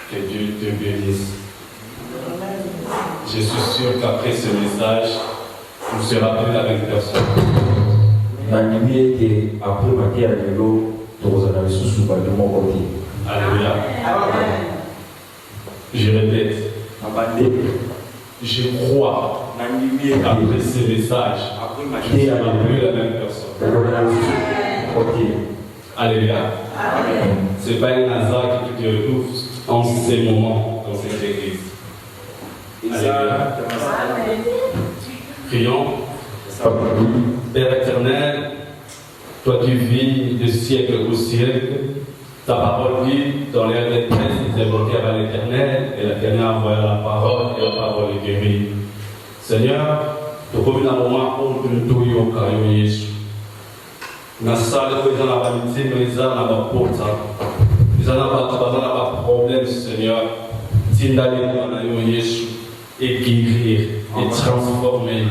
Que Dieu te bénisse. Je suis sûr qu'après ce message, tu ne seras plus la même personne. Alléluia. Je répète. Je crois qu'après ce message, tu ne seras plus la même personne. Alléluia. Ce n'est pas un hasard que tu te retrouves en ces moments dans cette église. Alléluia. Prions. Père éternel, toi qui vis de siècle au siècle, ta parole vit dans l'air des prêtres, c'est évoqué par l'Éternel, et l'Éternel a envoyé la parole, et la parole est guérie. Seigneur, tu reviens à un moment où tu nous dois au carré Jésus. Dans la salle, nous avons la vanité, nous avons la porte, nous avons pas problème, Seigneur. Si nous avons Jésus, et guérir, et transformer, et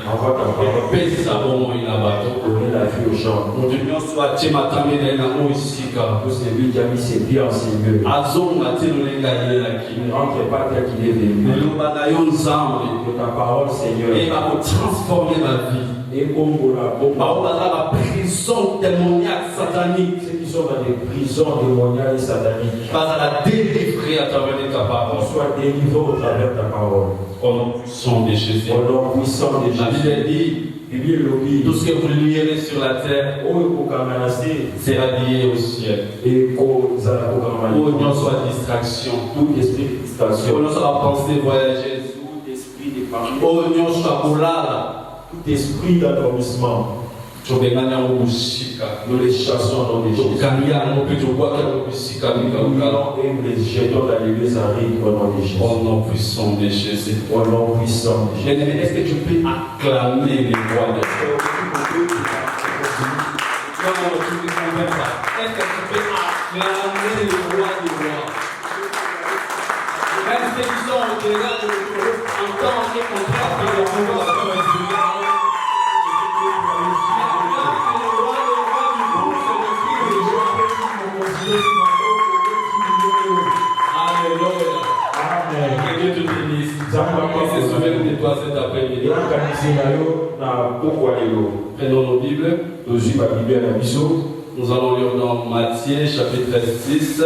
paix sa bonne il a bateau. La vie aux gens. Nous devons soit Timatami dans la Oisika. Pour celui qui a mis ses pieds en Seigneur. Azon a été le gagné la qui ne rentre pas tel qu'il est venu. Nous bataillons ensemble de ta parole, Seigneur. Et va transformer ma vie. Et comme la prison démoniaque satanique. Ceux qui sont dans des prisons démoniaques et sataniques. Pas à la délivrer à travers ta parole. Soit délivré au travers ta parole. Au nom puissant de Jésus. Au nom puissant de Jésus. La Bible dit, tout ce que vous lierez sur la terre sera lié au ciel. Où il n'y soit distraction. Toute esprit de distraction. Où il n'y soit pensée voyager. Tout esprit de parler. Où il n'y soit boulala. Tout esprit d'adormissement. Nous les chassons dans les choses. Nous les jetons dans l'église en rite au nom de Jésus. Au nom puissant de Jésus. Au nom puissant de Jésus. Est-ce que tu peux acclamer les rois de Dieu? Est-ce que tu peux acclamer les rois de Dieu? Même ceux qui sont au-delà de nous, en tant que contrat de pouvoir que Dieu te bénisse. Et se souvienne de toi cet après-midi. Prenons nos Bibles. Nous allons lire dans Matthieu chapitre 6.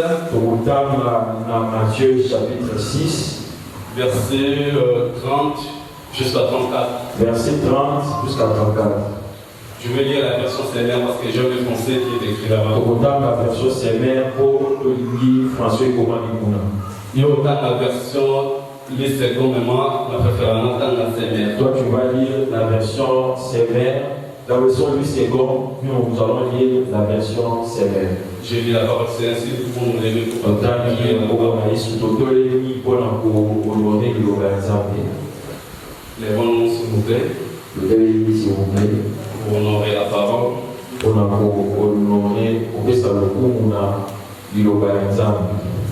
Matthieu chapitre 6. Verset 30 jusqu'à 34. Verset 30 jusqu'à 34. Je vais lire la version sévère parce que j'aime le français qui est écrit là-bas. La version sévère pour Olivier François Gomanikouna. Il y a autant la version les secondes, mais moi, la préférence dans la sévère. Toi, tu vas lire la version sévère. La version du second, puis nous allons lire la version sévère. Je lis la parole, c'est ainsi pour nous lever pour lèvons-nous s'il vous plaît. Pour honorer la parole.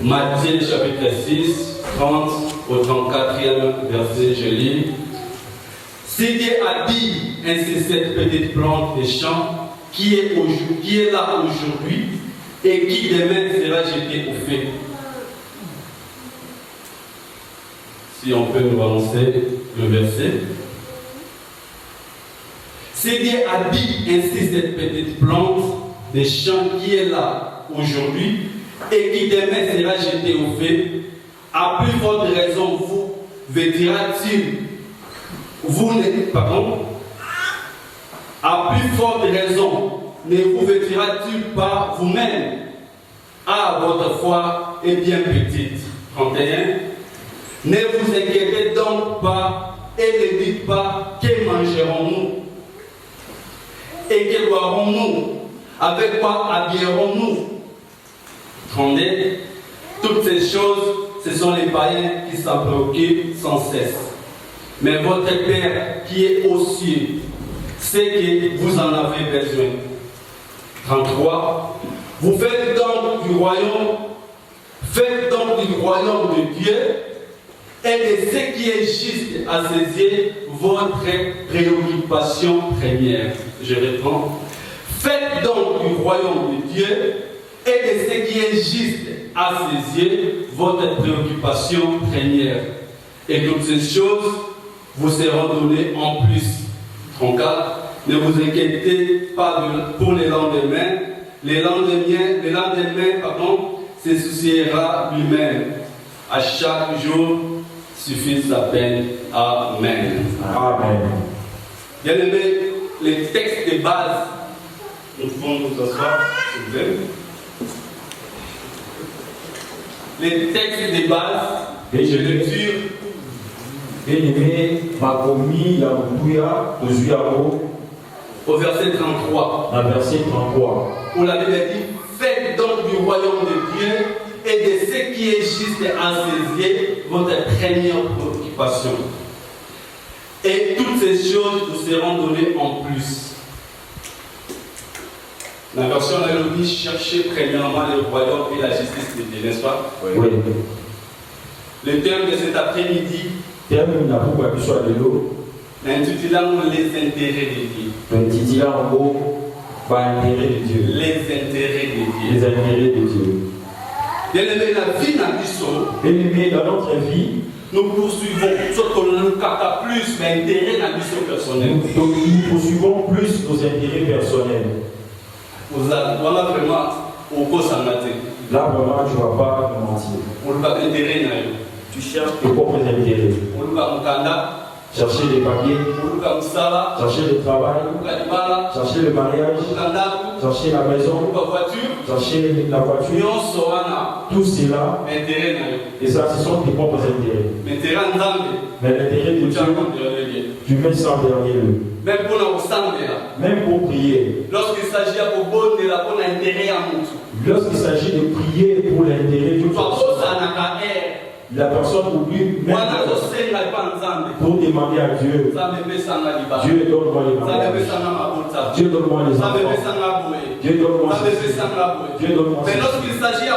Matthieu chapitre 6, 30 au 34e verset, je lis. Si Dieu a dit ainsi cette petite plante des champs qui est là aujourd'hui et qui demain sera jetée au feu. Si on peut nous balancer le verset. Si Dieu a dit ainsi cette petite plante des champs qui est là aujourd'hui et qui demain sera jetée au feu, à plus forte raison vous vêtira-t-il à plus forte raison, ne vous vêtira-t-il pas vous-même? Ah, votre foi est bien petite. 31. Ne vous inquiétez donc pas et ne dites pas que mangerons-nous et que boirons-nous, avec quoi habillerons-nous? 32. Toutes ces choses, ce sont les païens qui s'en préoccupent sans cesse. Mais votre Père qui est aux cieux sait que vous en avez besoin. 33. Vous faites donc du royaume de Dieu et de ce qui est juste à ses yeux, votre préoccupation première. Je réponds. Faites donc du royaume de Dieu et de ce qui est juste à ses yeux votre préoccupation première. Et toutes ces choses vous seront données en plus. 34. Ne vous inquiétez pas pour les lendemains. Le lendemain, se souciera lui-même. À chaque jour suffit sa peine. Amen. Amen. Bien aimé, les textes de base, nous pouvons nous asseoir, s'il vous plaît. Les textes de base, Et je lecture. Bien-aimé, Makomi, Yamutuya, Ozuyabo, Au verset 33, dans verset 33. où la Bible dit: faites donc du royaume de Dieu et de ce qui est juste à ses yeux votre première préoccupation. Et toutes ces choses vous seront données en plus. La version elle dit: cherchez premièrement le royaume et la justice de Dieu, n'est-ce pas? Oui. Le thème de cet après-midi, Terme n'a pas pu soit de l'eau. intitulons les intérêts de Dieu. Le titre en gros, pas intérêt de Dieu. Les intérêts de Les Dieu. intérêts de Dieu. Bien aimé, la vie n'a plus son. Bien-aimé, dans notre vie, Nous poursuivons ce que nous captons plus, mais intérêt n'a plus son personnel. nous poursuivons plus nos intérêts personnels. Voilà vraiment au cause en matin. Là, vraiment, tu ne vas pas me mentir. On ne va pas intérêt. Tu cherches tes propres intérêts. On ne va pas Chercher des papiers, chercher le travail, chercher le mariage, chercher la maison, chercher la voiture. Tout cela, et ça, ce sont tes propres intérêts. Mais l'intérêt de Dieu, tu mets ça derrière eux. Même pour prier. Lorsqu'il s'agit De prier pour l'intérêt du la personne oublie même pour demander à Dieu. Dieu donne-moi les mariages. Dieu donne-moi les enfants. Dieu donne-moi Dieu donne-moi. Mais lorsqu'il s'agit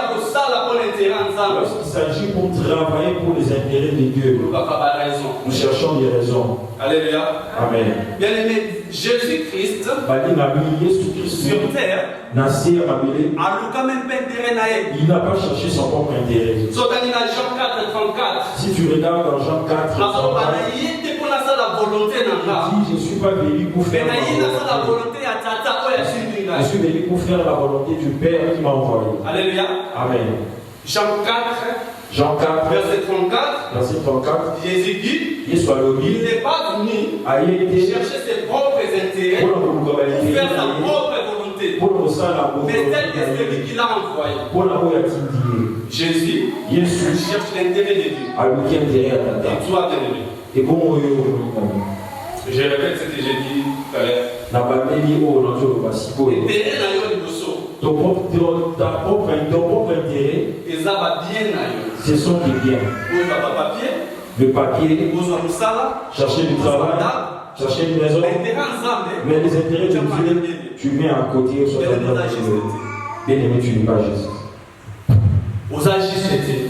Lorsqu'il s'agit pour travailler pour les intérêts de Dieu, nous cherchons des raisons. Alléluia. Amen. Bien aimé, Jésus-Christ sur terre, il n'a pas cherché son propre intérêt. Jean 4, 34. Si tu regardes dans Jean 4, 34, il dit, je ne suis pas venu pour faire ma volonté. Je suis venu pour faire la volonté du Père qui m'a envoyé. Alléluia. Amen. Jean 4, verset 34, Jésus dit, il n'est pas venu chercher ses propres intérêts pour faire sa propre volonté, mais celle de celui qui l'a envoyé. Jésus cherche l'intérêt de Dieu. Et toi, bien-aimé. Je répète ce que j'ai dit tout à l'heure. Ta propre intérêt, ce sont des biens. Le papier, chercher du travail, chercher une maison. Mais les intérêts de Dieu, tu mets à côté. Bien aimé, tu n'es pas juste.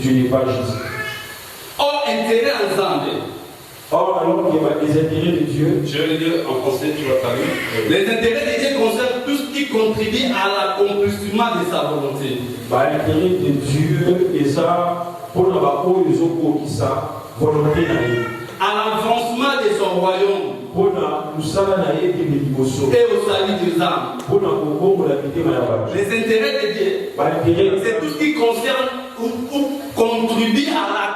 Tu n'es pas juste. Or, intérêt ensemble. Or, alors que les intérêts de Dieu, je vais le dire en français, tu vas parler. Les intérêts de Dieu concernent tout ce qui contribue à l'accomplissement de sa volonté. L'intérêt de Dieu est ça pour la volonté à l'avancement de son royaume et au salut des âmes. Les intérêts de Dieu, c'est tout ce qui concerne ou contribue à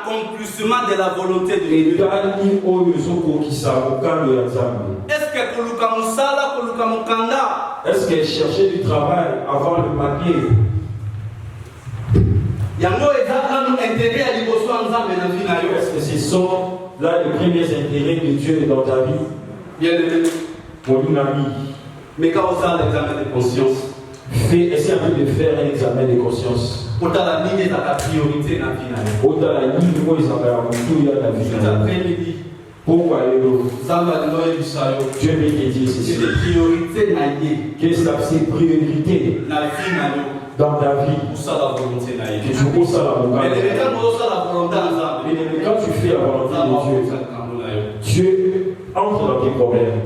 l'accomplissement de la volonté de Dieu. Est-ce que chercher du travail, avoir le papier, est-ce que ce sont là les premiers intérêts de Dieu dans ta vie? Bien aimé, mon ami, mais quand on sort l'examen de conscience, essaie un peu de faire un examen de conscience. Autant la ligne est ta priorité dans la vie. Autant la ligne est ta vie. Cet après-midi, pourquoi Dieu veut te dire ceci. C'est des priorités. Qu'est-ce que c'est priorité dans ta vie? Pour ça la volonté. Que tu poses ça la volonté. Mais quand tu fais la volonté de Dieu, Dieu entre dans tes problèmes.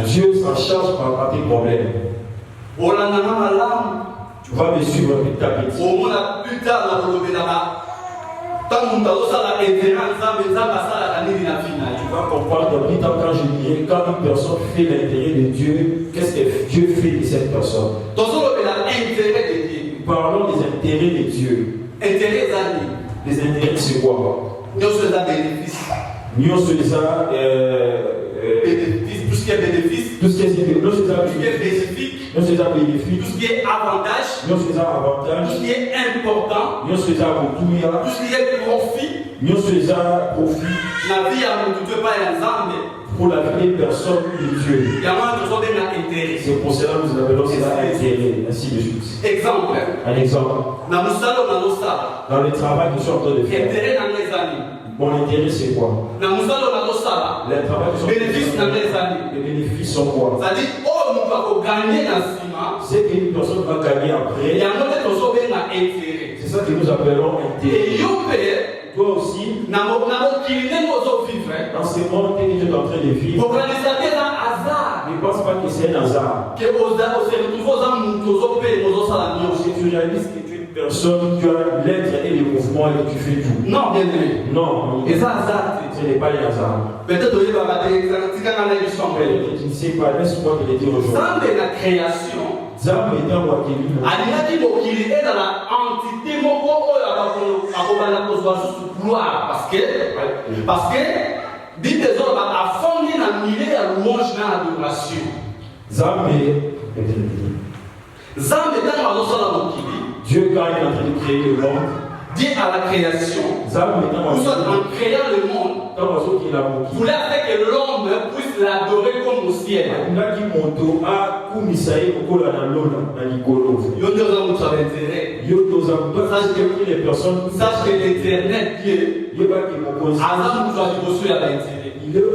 Dieu s'en charge par tes problèmes. Tu vas me suivre petit à petit. Au moins, plus tard, dans le tant que nous avons ça, tu vas comprendre plus tard quand je dirai, quand une personne fait l'intérêt de Dieu, qu'est-ce que Dieu fait de cette personne? Parlons des intérêts de Dieu. Les intérêts, c'est quoi? Nous sommes bénéfices. Nous sommes tout ce qui est bénéfice, tout ce qui est bénéfique, tout ce qui est bénéfique, tout ce qui est avantage, tout ce qui est important, tout ce qui est profit, la vie à nous ne peut pas être ensemble. Pour la vie des personnes de Dieu. C'est pour cela que nous appelons cela intérêt, ainsi de suite. Exemple. Un exemple. Dans le travail que je suis en train de faire. Mon intérêt c'est quoi? Le travail que je suis en train de faire. Les bénéfices sont quoi? C'est-à-dire, nous pouvons gagner dans ce moment. C'est qu'une personne va gagner après. C'est ça que nous appelons intérêt. Toi aussi, dans ce monde que tu es en train de vivre, ne pense pas que c'est un hasard. Que tu réalises que tu es une personne, tu as l'être et le mouvement et que tu fais tout. Non, bien aimé. Non, ce n'est pas un hasard. Peut-être que tu ne sais pas, laisse-moi te le dire aujourd'hui. Dans la création, parce que dit des hommes à fonder dans le milieu à louange dans l'adoration. Dieu quand il est en train de créer le monde, dit à la création, nous sommes en créant le monde, voulait faire que l'homme puisse l'adorer comme au ciel. Sache que l'éternel Dieu, il est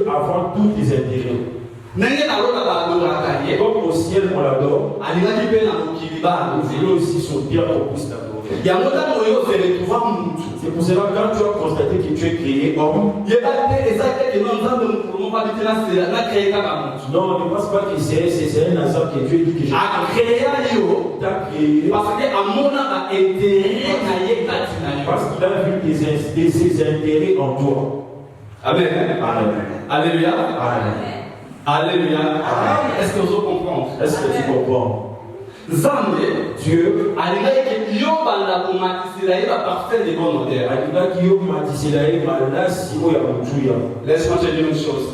avant tous les intérêts. Comme au ciel on l'adore, il veut aussi son bien pour puisse l'adorer. C'est pour cela que quand tu as constaté que tu es créé homme, non, ne pense pas que c'est un hasard que Dieu dit que j'ai créé. Parce qu'il a vu ses intérêts en toi. Amen. Alléluia. Amen. Alléluia. Est-ce que vous comprenez? Est-ce que tu comprends? Dieu laisse-moi te dire une chose.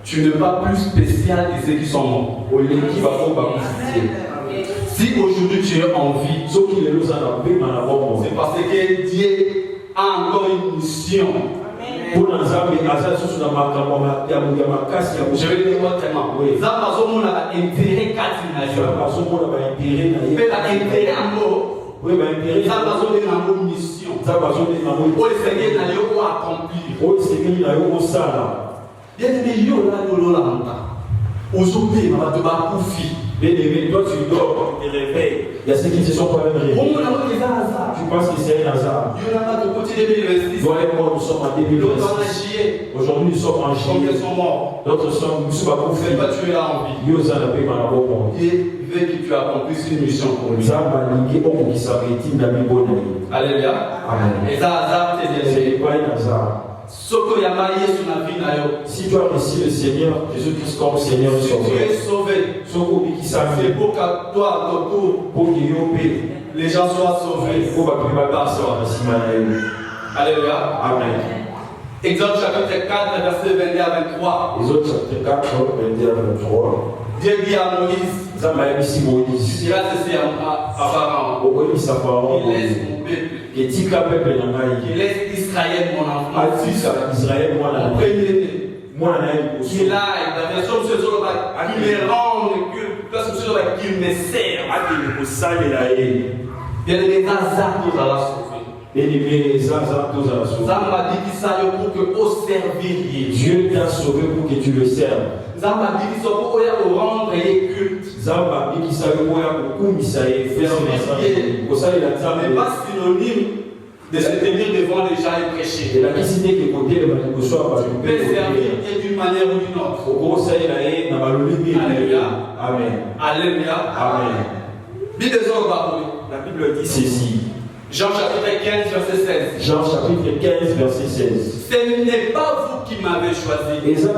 Tu n'es pas plus spécial que ceux qui sont morts. Si aujourd'hui tu es en vie, c'est parce que Dieu a encore une mission. Je vais dire autrement. On a intérêt mission. Bien-aimé, toi tu dors, tu te réveilles. Il y a ceux qui ne se sont pas même réveillés. Tu penses que c'est un hasard. Toi et moi, nous sommes en 2026. Aujourd'hui, nous sommes en juillet. D'autres sont nous sommes pas bouffés. Dieu nous a appelé par la bonne. Dieu veut que tu accomplisses une mission pour lui. Alléluia. Amen. Et ça, hasard, c'est pas un hasard. Si tu as reçu le Seigneur Jésus-Christ comme Seigneur et Sauveur, tu es sauvé. C'est pour que toi, à ton tour, les gens soient sauvés. Alléluia. Amen. Exode chapitre 4, verset 22 à 23. Exode chapitre 4, 22 à 23. Dieu dit à Moïse, tu diras ceci à Pharaon. Il laisse mon peuple. Il laisse Israël mon enfant. Israël mon premier-né. Qu'il aille, la version de ce jour, qu'il me rende culte, parce que ce jour, qu'il me sert. Bien les hasards, nous allons sauver. Dieu t'a sauvé pour que tu le serves. Mais pas synonyme de se tenir devant les gens et prêcher. Tu peux servir d'une manière ou d'une autre. Alléluia. Alléluia. Amen. La Bible dit ceci. Jean chapitre 15, verset 16. Jean chapitre 15, verset 16. Ce n'est pas vous qui m'avez choisi. C'est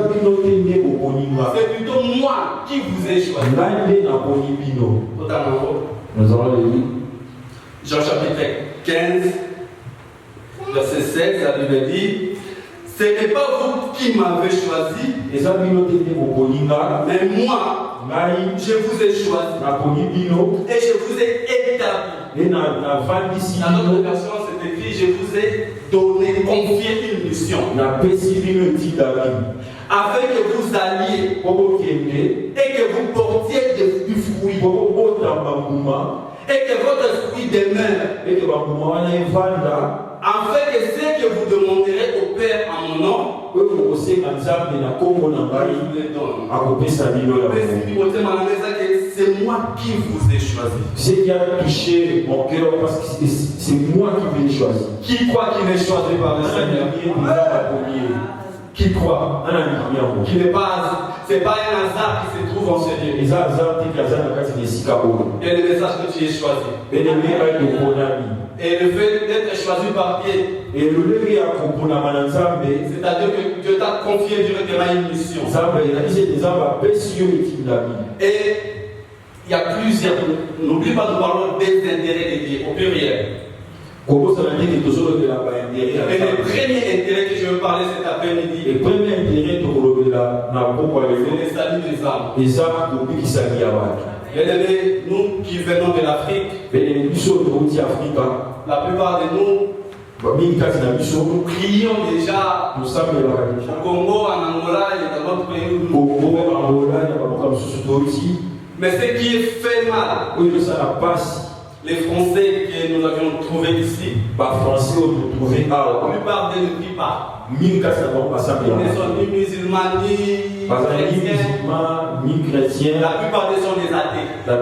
plutôt moi qui vous ai choisi. Nous allons le lire. Jean chapitre 15, verset 16, la Bible dit, ce n'est pas vous qui m'avez choisi, mais moi, je vous ai choisi et je vous ai établi. Dans notre version, c'est écrit, je vous ai donné, confié une mission. Afin que vous alliez et que vous portiez du fruit et que votre fruit demeure. Afin que ce que vous demanderez au Père en mon nom, c'est moi qui vous ai choisi. Ce qui a touché mon cœur parce que c'est moi qui l'ai choisi. Qui croit qu'il est choisi par le Seigneur? Qui croit? Qui n'est pas, c'est pas un hasard qui se trouve en ce lieu. Et le message que tu es choisi. Et le fait d'être choisi par Dieu, c'est-à-dire que Dieu t'a confié directement une mission. Et il y a plusieurs, n'oublie pas de parler des intérêts de Dieu, au pluriel. Et le premier intérêt que je veux parler cet après-midi, c'est le salut des âmes. Bien-aimés, nous qui venons de l'Afrique, la plupart de nous crions déjà au Congo, en Angola et dans d'autres pays. Mais ce qui est fait mal, les Français que nous avions trouvés ici, la plupart d'eux ne crient pas. Ils ne sont ni musulmans, ni chrétiens. La plupart d'eux sont des athées. Ce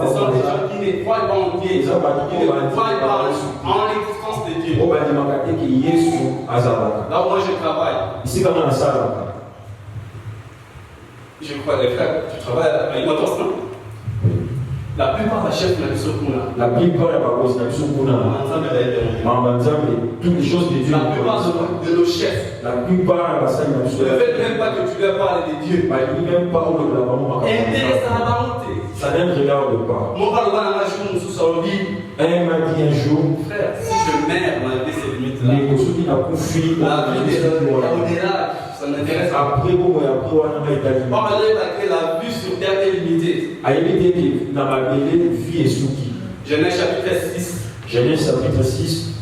sont des gens qui ne croient pas en Dieu, qui ne croient pas en l'existence de Dieu. Là où moi je travaille, je crois les frères, tu travailles avec moi tous, non? La plupart des chefs de la plupart toutes les choses de Dieu. La plupart de nos chefs. La plupart ne veulent même pas que tu leur parles de Dieu. Ça ne regarde pas. Un m'a dit un jour, frère, si je meurs malgré ces limites-là, la vie de au-delà, ça m'intéresse. Après, la vue sur terre est limitée. Genèse chapitre 6. Genèse chapitre 6.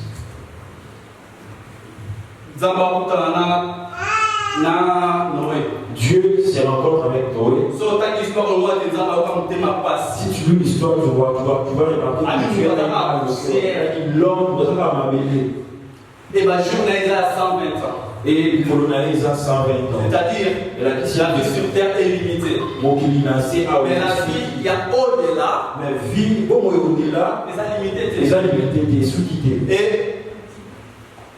Dieu se rencontre avec Noé. Si tu lis l'histoire, tu vas remarquer que Dieu a l'homme dans la mamelle. Et ma journée à 120 ans. Et il colonise à 120 ans. C'est-à-dire, la vie sur terre est limitée. Mais la vie, il y a au-delà. Mais vie, au-delà, les limité, et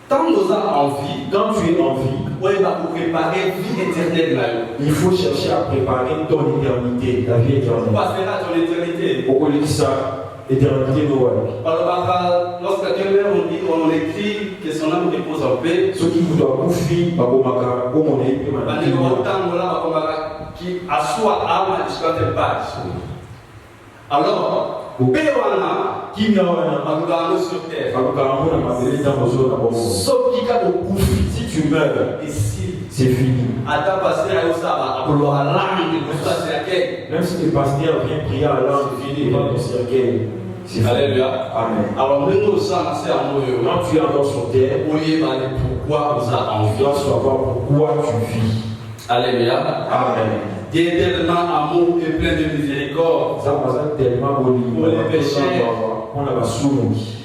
quand nous avons envie, quand tu es en vie, on va pour préparer vie éternelle. Il faut chercher à préparer ton éternité, ta vie éternelle. Tu passeras ton éternité. Pourquoi il dit ça? Éternité Noël. Lorsque on écrit que son âme repose en paix, ce qui vous doit bouffer, qui assoit âme jusqu'à telle page. Alors, qui n'a pas sur terre. Sauf qui a beaucoup. Si tu meurs, ici, c'est fini. Même si le pasteur vient prier à l'âme, c'est fini. Alléluia. Amen. Alors, nous sommes assez amoureux. Quand tu es encore sur terre, pourquoi vous avez envie de savoir pourquoi tu vis. Alléluia. Amen. Dieu est tellement amour et plein de miséricorde pour les péchés.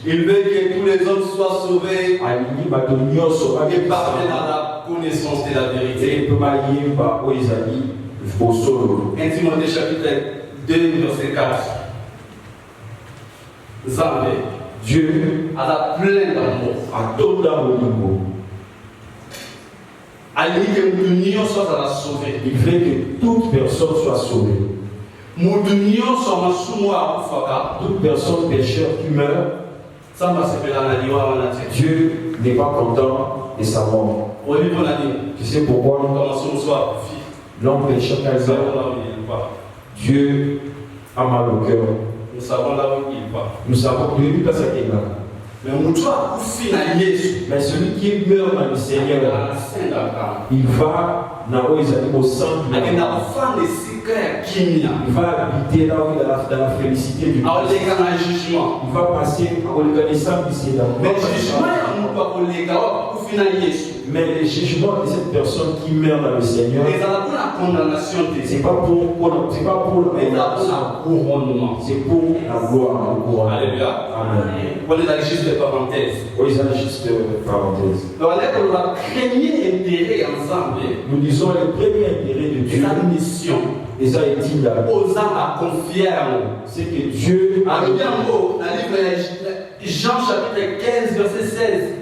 Il veut que tous les hommes soient sauvés et parviennent à la connaissance de la vérité. 1 Timothée chapitre 2, verset 4. Zambé, Dieu a plein d'amour. Il veut que toute personne soit sauvée. Toute personne pécheur qui meurt, Dieu n'est pas content de sa mort. Tu sais pourquoi? L'homme pécheur quand il meurt, Dieu a mal au cœur. Nous savons là où il va. Nous savons que lui passe à quelqu'un. Mais celui qui meurt dans le Seigneur, il va dans au centre. Il va habiter là où il a dans la félicité du Christ. Il va passer au reconnaissance du Seigneur. Mais le jugement de cette personne qui meurt dans le Seigneur, c'est pas pour la condamnation, c'est pour la gloire. Alléluia. Amen. On est juste des parenthèses. Oui, c'est juste parenthèse. Donc, on va premier intérêt ensemble. Nous disons le premier intérêt de Dieu. Sa mission. Et ça est dit là. Aux âmes à confier en nous. C'est que Dieu a dit en mot, dans le livre Jean chapitre 15, verset 16.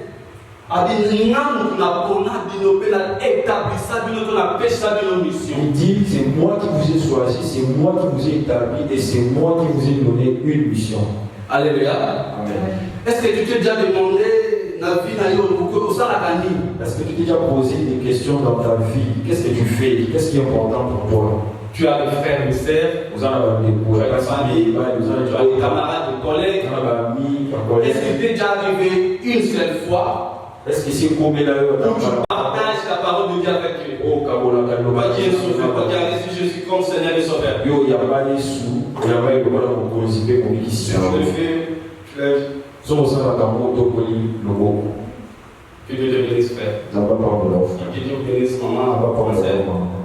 Il dit, c'est moi qui vous ai choisi, c'est moi qui vous ai établi et c'est moi qui vous ai donné une mission. Alléluia. Amen. Est-ce que tu t'es déjà demandé est-ce que tu t'es déjà posé des questions dans ta vie? Qu'est-ce que tu fais? Qu'est-ce qui est important pour toi? Tu as des frères et sœurs, vous en avez des familles, tu as des camarades, des collègues. Est-ce que tu t'es déjà arrivé une seule fois? Est-ce que c'est comme là où tu partages la parole de Dieu avec eux? Quoi qu'il ait sauvé, quoi qu'il ait reçu Jésus comme Seigneur et Sauveur. Je le fais, que Dieu te bénisse, frère. Que Dieu bénisse, maman.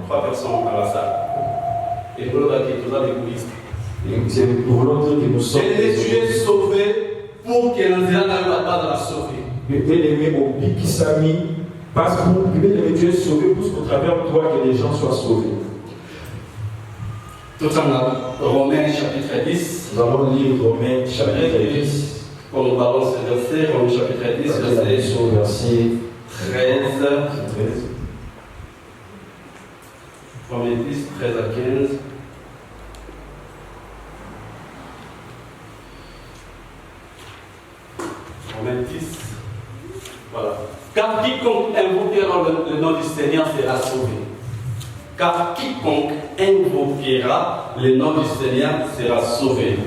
3 personnes à la salle. Et nous, là, qui est l'égoïste. C'est pour l'autre que nous sommes. Tu es sauvé pour que l'Anzéla n'arrive pas à la sauver. Bien-aimé, au Bikisami, parce que tu es sauvé pour qu'au travers de toi, que les gens soient sauvés. Tout ça, Romains chapitre 10. Nous allons lire Romains chapitre 10. Quand nous parlons de ce verset, Romains chapitre 10, verset 13. Romains 10, 13 à 15. Romains 10. Voilà. Car quiconque invoquera le nom du Seigneur sera sauvé. Car quiconque invoquera le nom du Seigneur sera sauvé.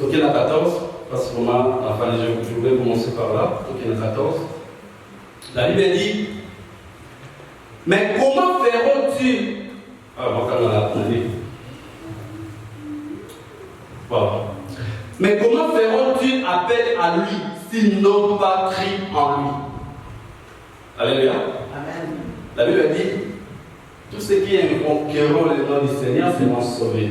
Donc il y en a 14, parce que enfin, je voulais commencer par là. Donc il y en a 14. La Bible dit, mais comment ferons-tu? Ah, moi quand on a appris. Voilà. Mais comment ferons-tu appel à lui s'ils n'ont pas cru en lui? Alléluia. Amen. La Bible dit, tous ceux qui invoqueront le nom du Seigneur seront sauvés.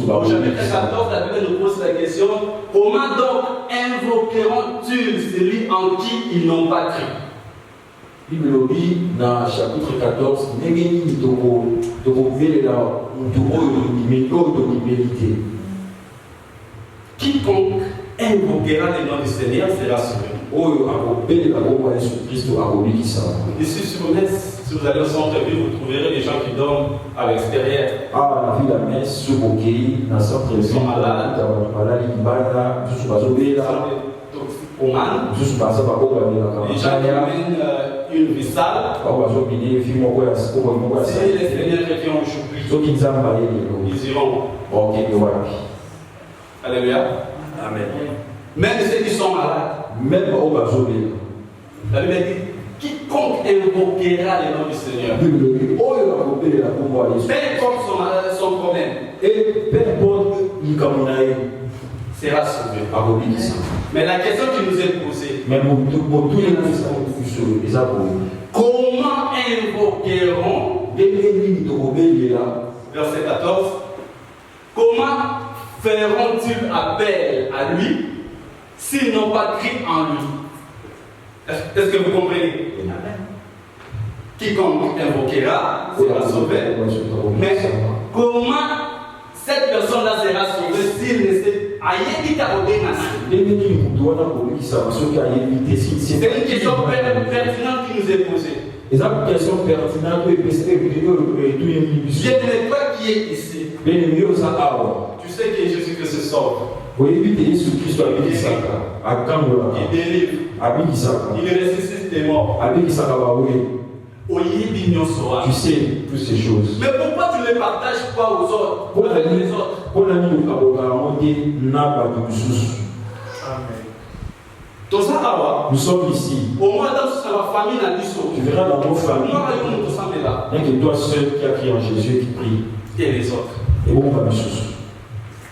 Au chapitre 14, la Bible nous pose la question, comment donc invoqueront-ils celui en qui ils n'ont pas cru? Bible dit dans le chapitre 14, quiconque invoquera le nom du Seigneur sera sauvé. Ici sur le net, si vous allez au centre-ville, vous trouverez des gens qui dorment à l'extérieur. Ils sont malades. Les gens qui mènent une vie sale. Si les Seigneurs qui ont choisi, ils iront. Alléluia. Amen. Même ceux qui sont malades. Même la Bible dit, quiconque invoquera le nom du Seigneur, peu importe son problème, sera sauvé. Mais la question qui nous est posée, comment invoqueront, verset 14, comment feront-ils appel à lui s'ils n'ont pas cru en lui? Est-ce que vous comprenez? Amen. Quiconque invoquera sera sauvé. Mais comment cette personne-là sera sauvée s'il ne sait pas? C'est une question pertinente qui nous est posée. Et ça, une question pertinente, Bien-aimé, toi qui es ici, tu sais que Jésus-Christ se sauve. Il délivre. Il ressuscite des morts. Tu sais toutes ces choses. Mais pourquoi tu ne les partages pas aux autres? Avec les autres. Nous sommes ici. Au moins dans sa famille, tu verras dans nos familles. Il n'y a que toi seul qui a crié en Jésus qui prie. Et les autres. Et bon, pas nous.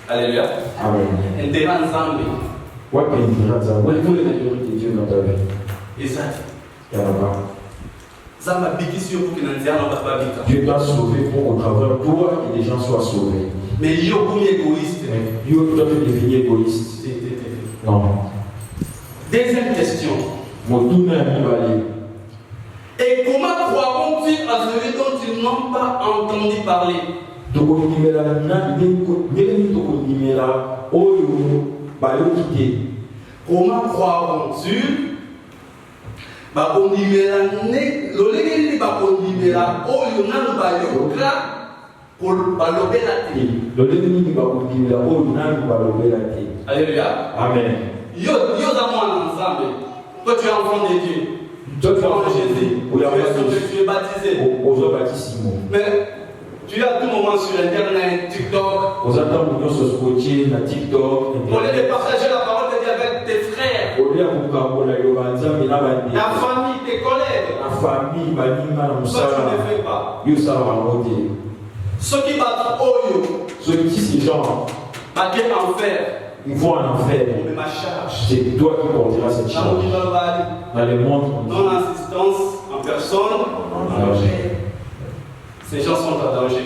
Alléluia. Amen. Et des gens zambés. Ouais, mais il y a des gens. Ouais, vous les majorité de Dieu dans ta vie. Exact. Il y en a pas. Dieu t'a sauvé pour au travers de toi que les gens soient sauvés. Mais il y a beaucoup d'égoïstes. Dieu doit devenir égoïste. Non. Deuxième question. Et comment croiront-ils à celui dont ils n'ont pas entendu parler? Comment croiront-ils? Alléluia. Amen. Yo ensemble. Toi tu es enfant de Dieu. Toi tu es enfant de Jésus. Tu es baptisé. Mais tu es à tout moment sur Internet, TikTok. Au lieu de partager la parole de Dieu avec tes frères, ta famille, tes collègues. Toi tu ne le fais pas. Ceux qui battent Oyo, ceux qui ces gens battent en fer. Ils vont en enfer. C'est toi qui porteras cette charge. Dans le monde. Dans l'assistance en personne, en danger. Ces gens sont en danger.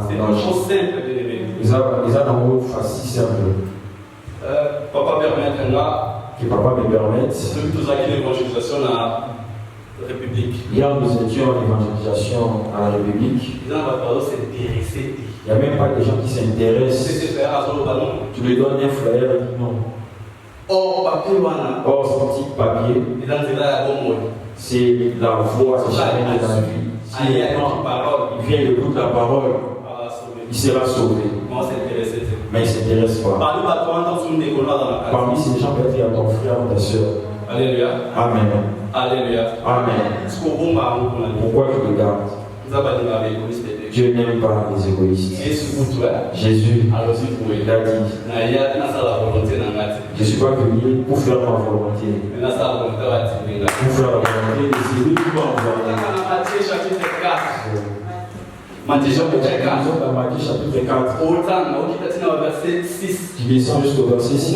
C'est une chose simple de l'éveil. Ils ont un mot facile, simple. Papa permet là. Que papa me permette. Celui qui nous a guidé l'évangélisation à la République. Hier, nous étions en évangélisation à la République. Ils ont s'intéresser. Il n'y a même pas des gens qui s'intéressent. Tu lui donnes un flyer et dis non. Or, ce petit papier, c'est la voix, c'est jamais de la vie. Si il vient de toute la parole, il sera sauvé. Mais il ne s'intéresse pas. Parmi ces gens, peut-être il y a ton frère ou ta soeur. Alléluia. Amen. Alléluia. Amen. Pourquoi tu regardes? Dieu n'aime pas les égoïstes. Jésus a dit, je ne suis pas venu pour faire ma volonté. Pour faire la volonté de celui qui m'a envoyé. Matthieu chapitre 4. Tu descends jusqu'au verset 6.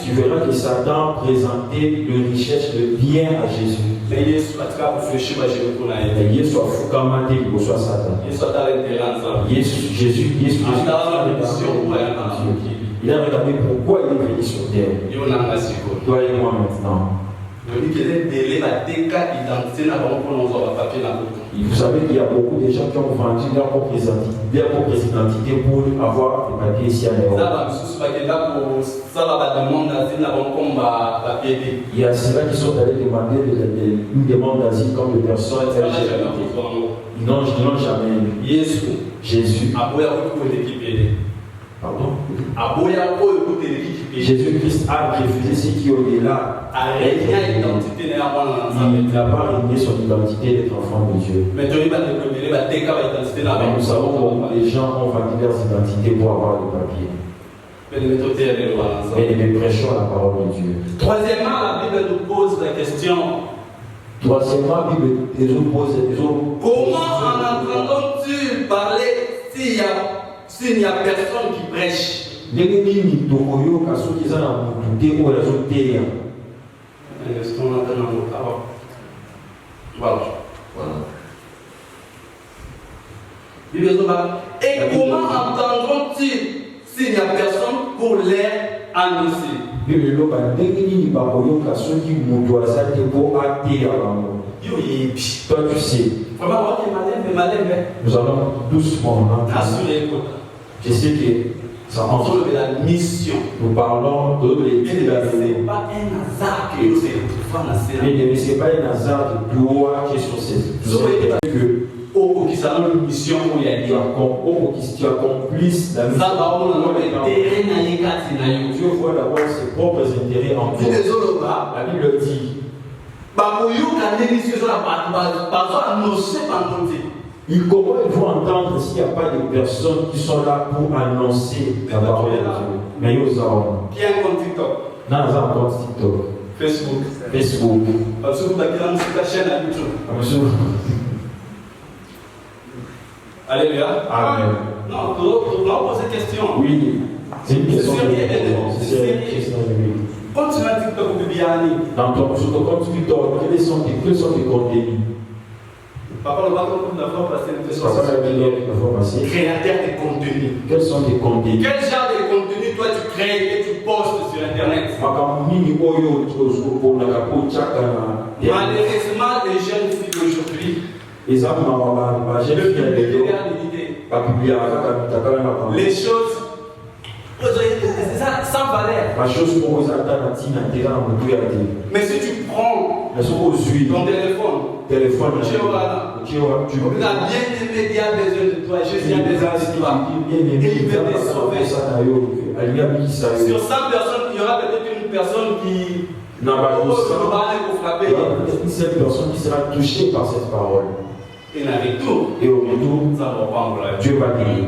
Tu verras que Satan présentait le richesse, le bien à Jésus. Mais Jésus a foukamate pour soi Satan. Jésus, il a regardé pourquoi il est venu sur terre. Toi et moi maintenant. Vous savez qu'il y a beaucoup de gens qui ont vendu leur propre identité pour avoir des papiers ici à l'Europe. Il y a ceux-là qui sont allés demander une demande d'asile comme des personnes LGBT. Ils n'ont jamais eu. Jésus. Pardon? Jésus-Christ a refusé ce qui est au-delà. Il n'a pas régné son identité d'être enfant de Dieu. Mais nous savons que les gens ont vendu leurs identités pour avoir des papiers. Mais nous prêchons la parole de Dieu. Troisièmement, la Bible nous pose la question. Troisièmement, la Bible nous pose la question. Comment en entendons-ils parler s'il n'y a personne qui prêche? Voilà. Et comment entendront-ils s'il n'y a personne pour les annoncer? Toi tu sais. Nous allons doucement. Assurez-vous. Je sais que Ça parle de la mission. Nous parlons de l'étude de la Ce n'est pas un hasard que c'est mais ce n'est pas un hasard de gloire qui est sur cette terre. Que au qui s'en une mission où il y a tu accomplisses la mission. Dieu voit d'abord ses propres intérêts en toi. La Bible dit comment ils vont entendre s'il n'y a pas de personnes qui sont là pour annoncer la parole de Dieu. Mais ils ont. Qui a un compte TikTok? Non, ils ont un compte TikTok. Facebook. Facebook. Parce que vous avez la chaîne à YouTube. Alléluia. Amen. Non, pour poser question. Oui. C'est une question. C'est sérieux. Quand tu as TikTok ou Bibiani, dans ton compte TikTok, quels sont tes contenus? Papa, le bâton de la fois passée, créateur de contenu. Quels sont tes contenus? Quel genre de contenu toi tu crées et tu postes sur Internet? Malheureusement, les jeunes filles d'aujourd'hui, les choses sans valeur. Mais si tu prends ton téléphone, tu as bien aimé, qui a besoin de toi, Jésus a besoin de toi. Et il veut te sauver. Sur 100 personnes, il y aura peut-être une personne qui une seule personne qui sera touchée par cette parole. Et au retour, Dieu va t'aider.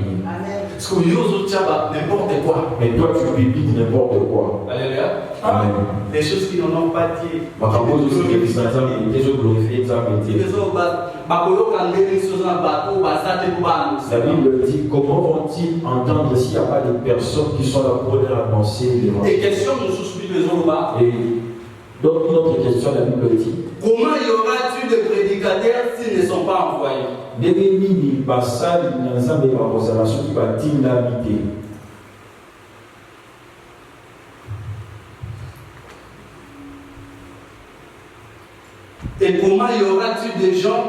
Parce que n'importe quoi. Mais toi, tu bibites n'importe quoi. Alléluia. Amen. Les choses qui n'en ont pas dit. La Bible dit comment vont-ils entendre s'il n'y a pas de personnes qui sont là pour leur annoncer et question nous souscrit les autres. Et donc une autre question, la Bible dit comment y aura-t-il de prédicateurs s'ils ne sont pas envoyés? Et comment y aura-t-il des gens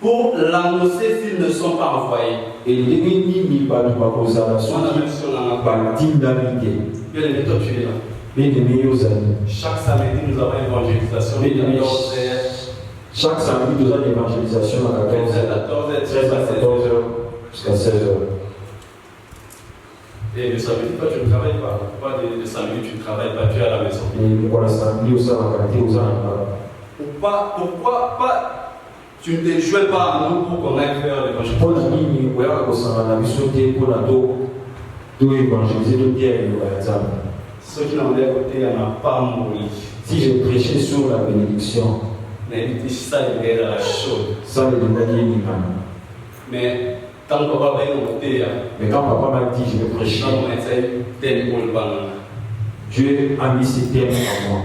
pour l'annoncer s'ils ne sont pas envoyés? Et chaque samedi, nous avons évangélisation. Chaque samedi, nous avons l'évangélisation à 14h, 13 à 14h jusqu'à 16h. Et le samedi, toi, tu ne travailles pas. Pourquoi le samedi, tu ne travailles pas, tu es à la maison? Et pour le samedi, pourquoi pas tu ne te joues pas à nous pour qu'on aille faire l'évangélisation? Ceux qui n'ont pas écouté, il n'y en a pas mouru. Si je prêchais sur la bénédiction, mais ça, il est dans la chaude. Ça, il est mais quand papa va écouter, mais quand papa m'a dit, je vais prêcher, Dieu a mis ces termes en moi.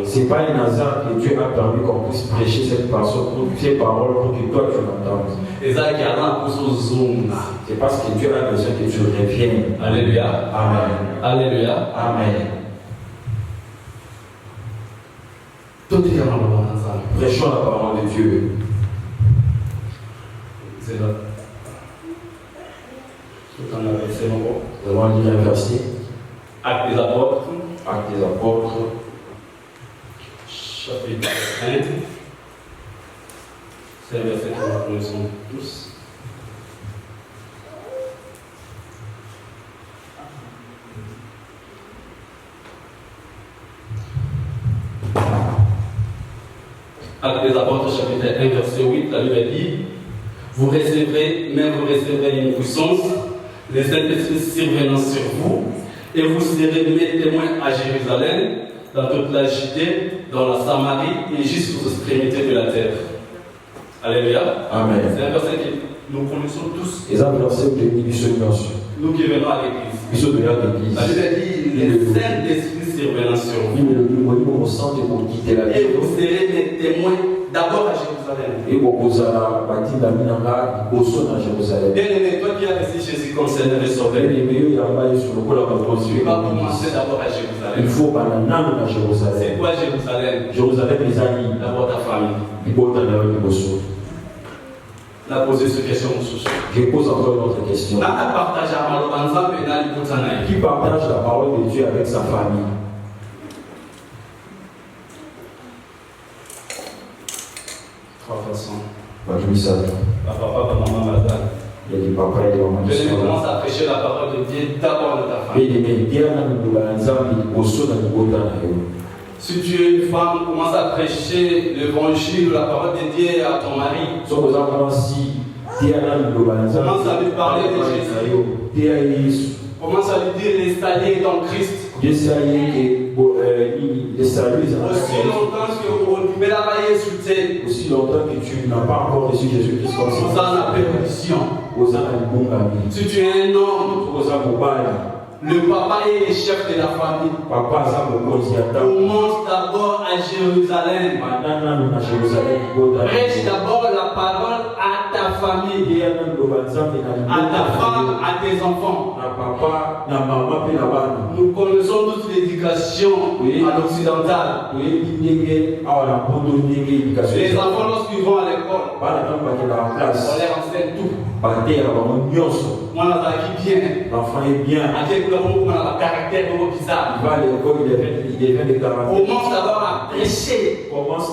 C'est pas un hasard que Dieu a permis qu'on puisse prêcher cette parole pour que toi tu l'entendes. C'est parce que Dieu a besoin que tu reviennes. Alléluia. Amen. Alléluia. Amen. Prêchons la parole de Dieu. C'est là. Nous allons lire un verset. Actes des apôtres. Actes des apôtres. Chapitre 1. C'est un verset que nous connaissons tous. Actes des apôtres, chapitre 1, verset 8, la Bible dit: vous recevrez une puissance, les Saint-Esprit survenant sur vous, et vous serez mes témoins à Jérusalem, dans toute la Judée, dans la Samarie et jusqu'aux extrémités de la terre. Alléluia. Amen. C'est un verset que nous connaissons tous. Et un verset nous qui venons à l'église. La Bible dit: les Saint-Esprit survenant sur vous, et vous serez mes témoins d'abord à Jérusalem. Bien aimé, toi qui as reçu Jésus comme Seigneur et Sauveur, tu vas commencer d'abord à Jérusalem. Il faut à Jérusalem. C'est quoi Jérusalem? Jérusalem, les amis. D'abord ta famille. On a posé cette question au sous. Je pose encore une autre question. On a partagé à Malobanza et dans les Qui partage la parole de Dieu avec sa famille? Trois façons. Papa, maman, madame. Il y a des papas et des mamans qui Je sont là. commence à prêcher la parole de Dieu d'abord de ta famille. Si tu es une femme, commence à prêcher l'évangile ou la parole de Dieu à ton mari. Commence à lui parler de Jésus. Commence à lui dire l'installer dans Christ. Aussi longtemps que tu la soutien. Aussi longtemps que tu n'as pas encore reçu Jésus-Christ comme Nous ça. en la perdition. Si tu es un homme, le papa est le chef de la famille. Commence d'abord à Jérusalem. Prêche d'abord la parole à ta famille, à ta femme, à tes enfants. Nous connaissons toute l'éducation à l'occidental. Les enfants, lorsqu'ils vont à l'école, on leur enseigne tout. Moi, on bien. L'enfant est bien. À quel point on a un caractère bizarre. Il va à l'école, il devient des caractères. Commence d'abord à prêcher. Commence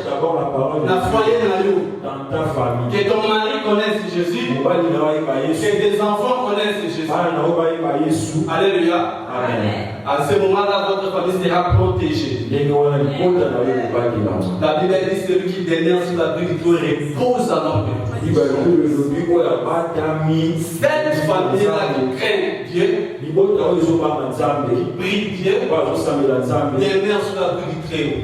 d'abord la parole La foyer dans ta famille. que ton mari connaisse Jésus, que tes enfants connaissent Jésus. Alléluia. Amen. À ce moment-là, votre famille sera protégée. La Bible dit celui qui demeure sur la pluie repose à l'ombre. Cette famille-là qui craint Dieu, qui prie Dieu, demeure sur la pluie du Très-Haut.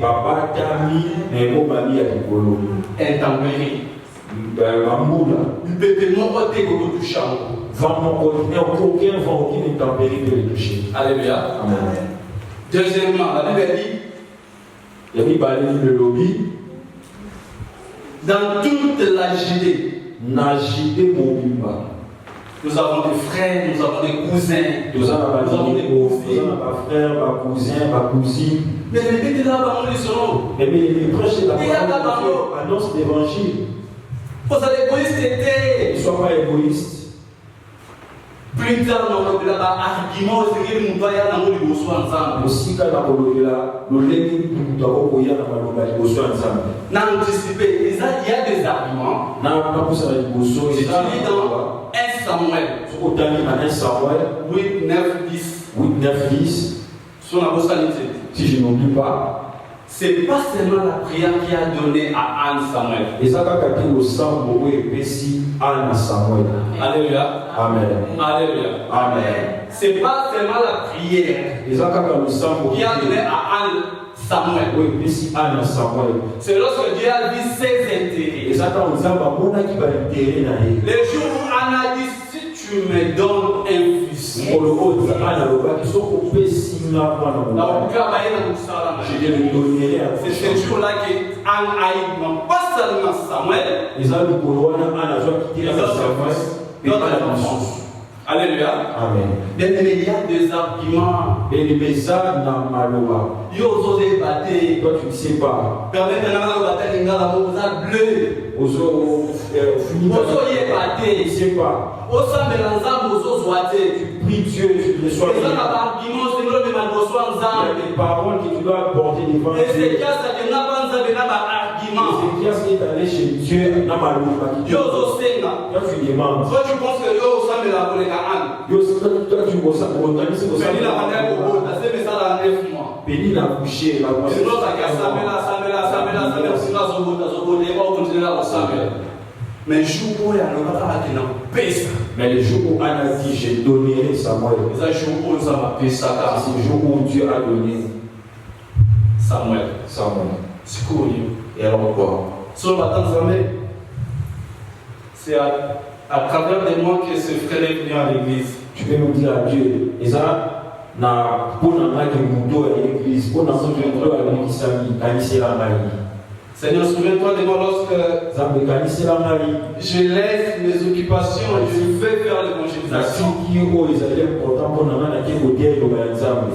Intempérie. Le bébé mon côté que tu chantes. Aucun vent, aucune intempérie peut le toucher. Alléluia. Amen. Deuxièmement, la Bible dit Il y a le lobby. dans toute la Judée, nous avons des frères, nous avons des cousins, nous avons des frères, ma cousin, ma cousine. mais le but est là, on les solo. Mais les prêches de la parole annonce l'évangile. Vous allez égoïste. Ne sois pas égoïste. Plus tard, on a un argument, c'est que nous devons ensemble. Aussi, quand on a nous N'anticipez, il y a des arguments. C'est dans 1 Samuel 8, 9, 10. Sur la postalité. Si je n'oublie pas, c'est pas seulement la prière qui a donné à Anne Samuel. Alléluia. Amen. Alléluia. Amen. C'est pas seulement la prière qui a donné à Anne Samuel. C'est lorsque Dieu a vu ses intérêts. Les jours où Anne a dit, si tu me donnes un fils, je le donnerai à c'est ce jour-là que Anne a eu non pas seulement Samuel, alléluia. Amen. Mais il y a des arguments. Yo osé battre. Toi tu ne sais pas. Permettez-moi de battre l'ingala moza bleu. Ozo y battre. Tu ne sais pas. Osa melanza mozo zoate. Tu pries Dieu, tu le sois. Les paroles que tu dois porter devant Dieu. Ézéchias est allé chez Dieu. Toi tu demandes. Toi tu penses que yo osa melanza Toi tu vois ça pour autant. C'est pour ça. Béni la couché, la couché. Mais jour où il y a le pèse. Mais le jour où Anne a dit, je donnerai Samuel. C'est le jour où Dieu a donné Samuel. C'est cool. Et alors quoi? C'est à travers des mois que ce frère est venu à l'église. Tu peux nous dire à Dieu. Et ça, pour l'église, pour Seigneur, souviens-toi de moi lorsque je laisse mes occupations et je vais faire l'évangélisation.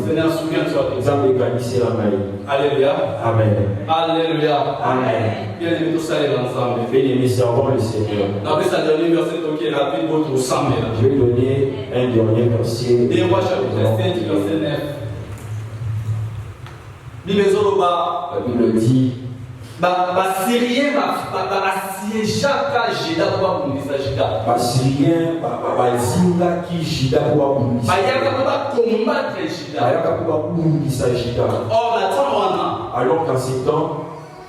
Seigneur, souviens-toi de moi. Alléluia. Amen. Alléluia. Amen. Bien-aimés, tous allez ensemble. Bien-aimés, servons le Seigneur. Après ça, dernier verset qui est rapide, votre sang. Je vais donner un dernier verset. Des Rois chapitre 5, verset 9. La Bible dit Basyrien assiégea Juda pour abundisa Juda. Basyrien bazinga ki Juda pour abundisa. Bayaka pour combattre Juda. Bayaka pour abundisa Juda. Or la temps alors qu'en ces temps,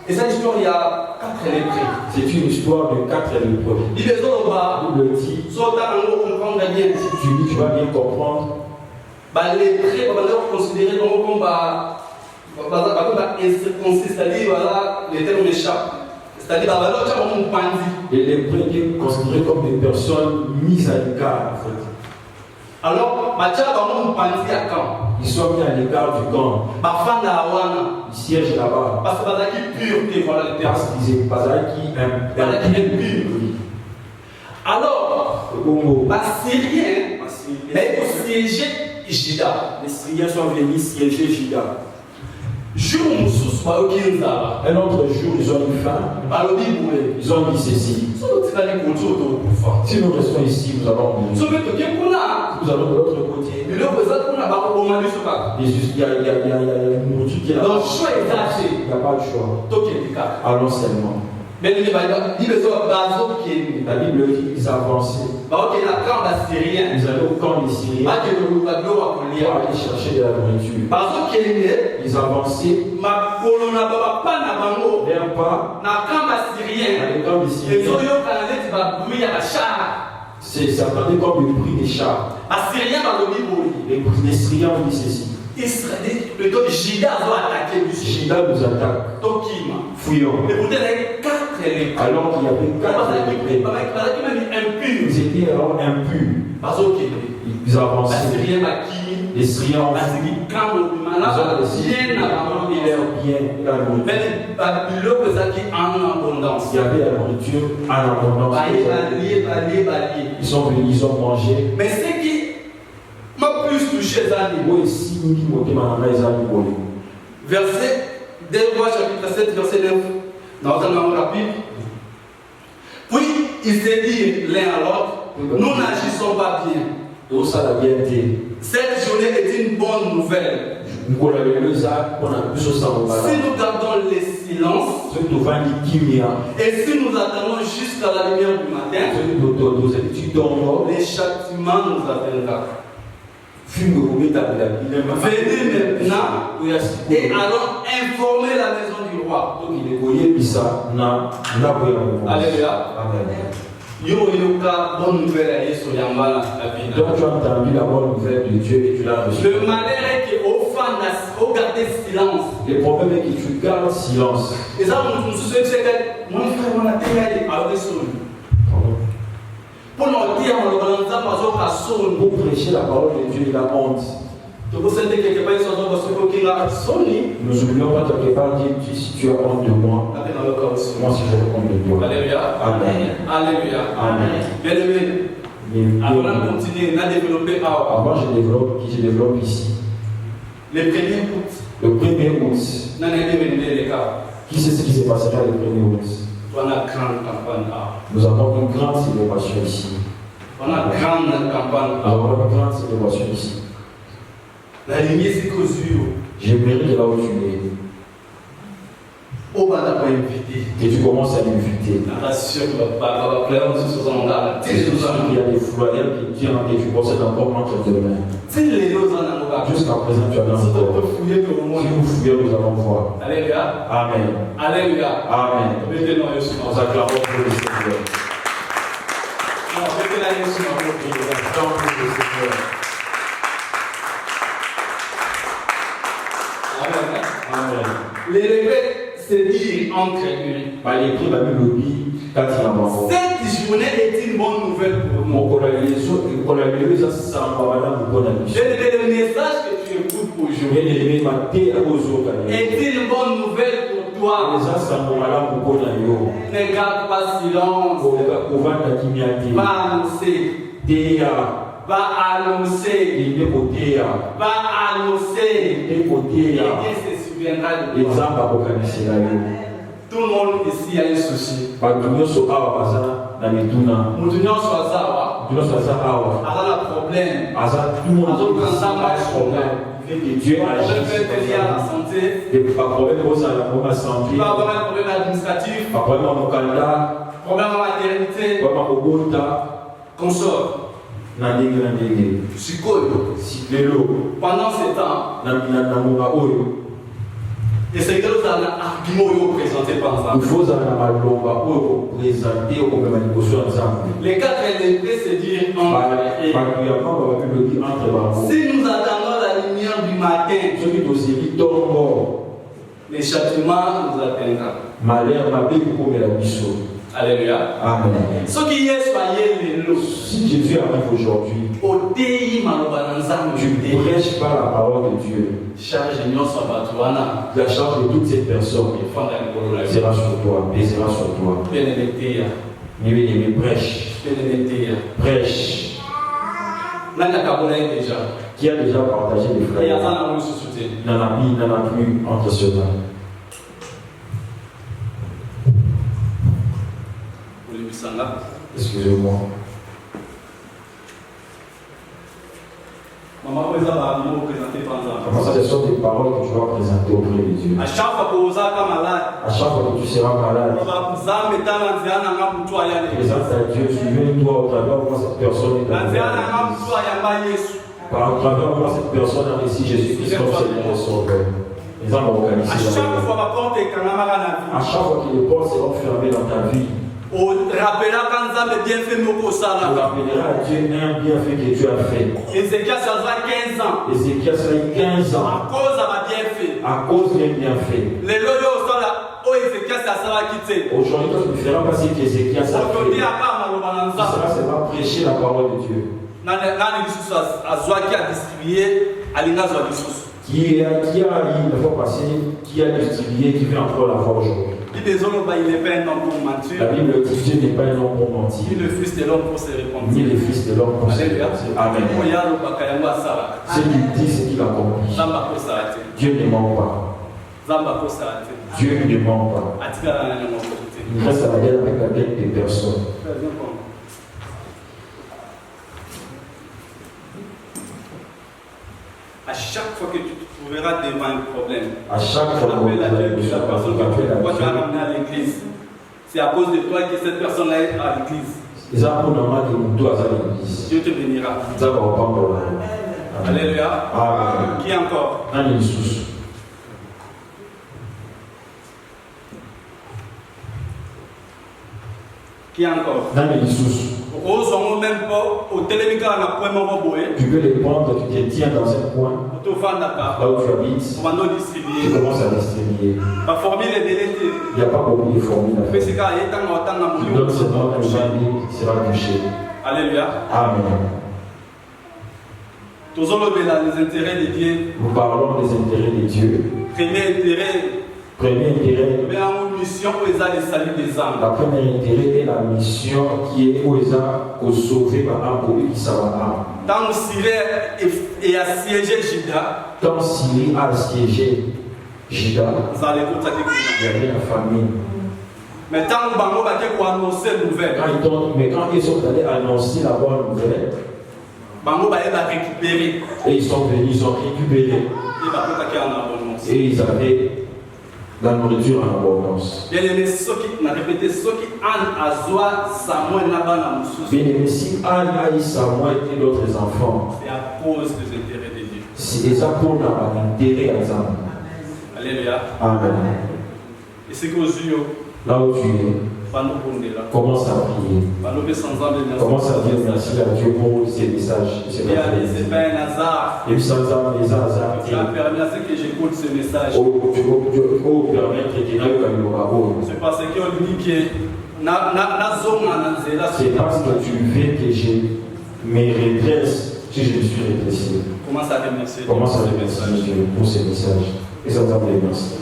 et cette histoire il y a 4 lépreux. C'est une histoire de 4 lépreux. La Bible dit tu vas bien comprendre. Les lépreux vont considérer comme c'est-à-dire voilà, les termes m'échappent. C'est-à-dire les lépreux étaient considérés comme des personnes mises à l'écart en fait. Alors, ils sont mis à l'écart du camp. Ils siègent là-bas. Parce qu'ils étaient pas impurs. Alors, Basyrien est siégé Juda. Les Syriens sont venus siéger Juda. Un autre jour, ils ont eu faim. Ils ont dit ceci. Si nous restons ici, nous allons mourir. Nous allons de l'autre côté. Il y a une nourriture qui est là. Il n'y a pas de choix. Allons seulement. La Bible dit qu'ils avançaient. Ils allaient au camp des Syriens pour aller chercher de la nourriture. Ils avançaient vers pas dans le camp des Syriens. C'est s'attendait comme le bruit des chars. Les Syriens ont dit ceci. Juda nous attaque. Fuyons. Alors qu'il y avait 4 lépreux. Ils étaient alors impurs. Ils avançaient. Les Syriens ont fui. Ils ont décidé de leur bien la nourriture. Il y avait la nourriture en abondance. Ils sont venus, ils ont mangé. Mais ce qui m'a plus touché, verset 2 Rois chapitre 7, verset 9. Dans un moment rapide. Puis ils se disent l'un à l'autre, nous n'agissons pas bien. Cette journée est une bonne nouvelle. Si nous gardons le silence et si nous attendons jusqu'à la lumière du matin, les châtiments nous atteindront. Venez maintenant et allons informer la maison du roi. Alléluia. Bonne nouvelle. Donc tu as entendu la bonne nouvelle de Dieu et tu l'as reçue. Le malheur est qu'au garder silence. Le problème est que tu gardes silence. Et ça, pour prêcher la parole de Dieu, il a honte. Nous n'oublions pas quelque part dire si tu as honte de moi, moi si j'ai honte de toi. Alléluia. Amen. Alléluia. Amen. Bien-aimé, avant de continuer, on a développé avant je développe ici. Le 1er août. Le 1er août. Qui sait ce qui s'est passé le 1er août? Nous avons une grande célébration ici. On a une grande campagne. Nous avons une grande célébration ici. La lumière c'est qu'aux yeux. Je mérite là où tu es. Que tu commences à m'inviter. Il y a des foyers qui disent que tu possèdes encore entre tes mains. Jusqu'à présent, tu as encore. Si vous fouillez, nous allons voir. Alléluia. Amen. Alléluia. Amen. Nous acclamons pour le Seigneur. Amen. Les rêves se disent entre eux. Cette journée est une bonne nouvelle pour nous. Le message que tu écoutes aujourd'hui est une bonne nouvelle pour toi. Ne garde pas silence. Va annoncer. Va annoncer. Va annoncer. Et Dieu se souviendra de toi. Tout le monde ici a un souci. Moudunion Swazawa. A un problème. A un Dieu agit. La santé. Il va avoir un problème administratif. Problème en maternité. Consort. Pendant ce temps, et c'est que nous avons un argument présenté par exemple. Les quatre éléments, c'est dire si nous attendons la lumière du matin, les châtiments nous atteindront. Alléluia. Amen. Ce qui est soyez les si Jésus arrive aujourd'hui, tu ne prêches pas la parole de Dieu. La charge de toutes ces personnes sera sur toi, pèsera sur toi. Bien-aimé, prêche. Prêche. Qui a déjà partagé les frères? Il n'en a plus entre ceux-là. Excusez-moi. Ce sont des paroles que tu vas présenter auprès de Dieu. À chaque fois que tu seras malade, présente à Dieu, souviens-toi au travers de cette personne est à travers de cette personne a réussi Jésus-Christ comme Seigneur et Sauveur. Les hommes ont organisé. À chaque fois que les portes seront fermées dans ta vie, tu rappelleras à Dieu un bienfait que Dieu a fait. Ézéchias a 15 ans. Ézéchias a 15 ans. À cause d'un bienfait. Aujourd'hui, tu ne feras pas ce qu'Ézéchias a fait. Tu seras seulement prêcher la parole de Dieu. Qui a eu la fois passée, qui a distribué, qui veut encore la voir aujourd'hui. La Bible dit Dieu n'est pas un homme pour mentir. Ni le Fils de l'homme pour se répandre. Ni le Fils de l'homme pour se répandre. Amen. Ce qu'il dit, c'est qu'il accomplit. Dieu ne ment pas. Dieu ne ment pas. Il reste à la guerre avec la tête des personnes. À chaque fois que tu te trouveras devant un problème, à chaque fois que tu la personne que tu as ramené à l'église, c'est à cause de toi que cette personne-là est à l'église. Dieu te bénira. Alléluia. Qui encore? Qui encore? Tu peux les prendre, tu te tiens dans un coin. Là où tu habites, tu commences à distribuer. Il n'y a pas beaucoup de formules à faire. Tu donnes seulement un jour qui sera touché. Alléluia. Amen. Nous parlons des intérêts de Dieu. Premier intérêt. La première intérêt est la mission qui est où ils ont sauvé par un pour qui ça va. Tant Syrie a assiégé Juda. Tant Syrie a assiégé Juda. Il y avait la famine. Mais quand ils sont allés annoncer la bonne nouvelle, et ils sont venus, ils ont récupéré. Et ils avaient la nourriture en abondance. Bien-aimé, si Anne a eu Samuel et d'autres enfants, c'est à cause des intérêts de Dieu. C'est ça pour l'intérêt à ça. Alléluia. Amen. Et c'est qu'aux yeux, là où tu es, commence à prier. Commence à dire merci à Dieu pour ces messages. Et puis sans âme, les hasards. Tu as permis à ce que j'écoute ce message. C'est parce qu'on dit que c'est parce que tu veux que je me redresse si je me suis redressé. Commence à remercier Dieu pour ces messages. Et sans âme, les merci.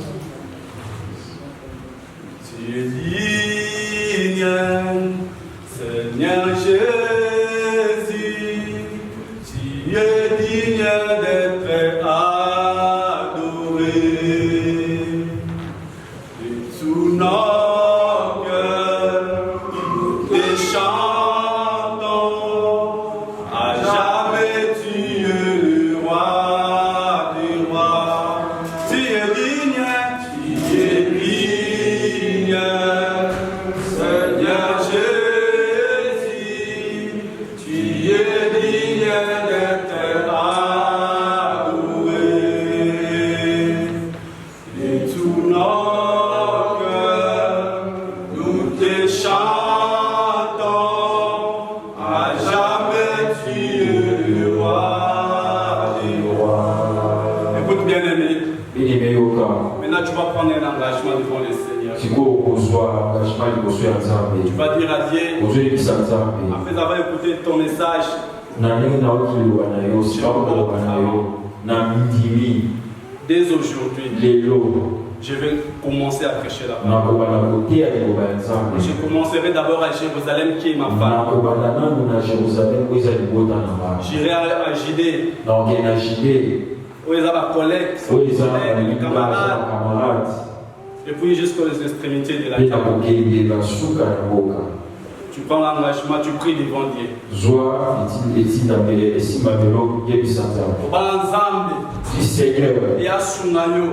Tu es digne, Seigneur Jésus, tu es digne d'être adoré. De tout nos cœurs, nous te chantons, à jamais tu es le roi des rois. Tu es digne, Seigneur Jésus, tu es digne d'être adoré. De tout nos cœurs, nous te chantons, à jamais tu es le roi des rois. Écoute bien aimé, maintenant tu vas prendre un engagement devant le Seigneur. Tu vas dire à Dieu, après avoir écouté ton message, dès aujourd'hui, je vais commencer à prêcher la parole. Je commencerai d'abord à Jérusalem qui est ma femme. J'irai à Judée. Où il y a ma collègue, mes camarades. Et puis jusqu'aux extrémités de la terre. Tu prends l'engagement, tu pries devant Dieu. Et à Sunayo,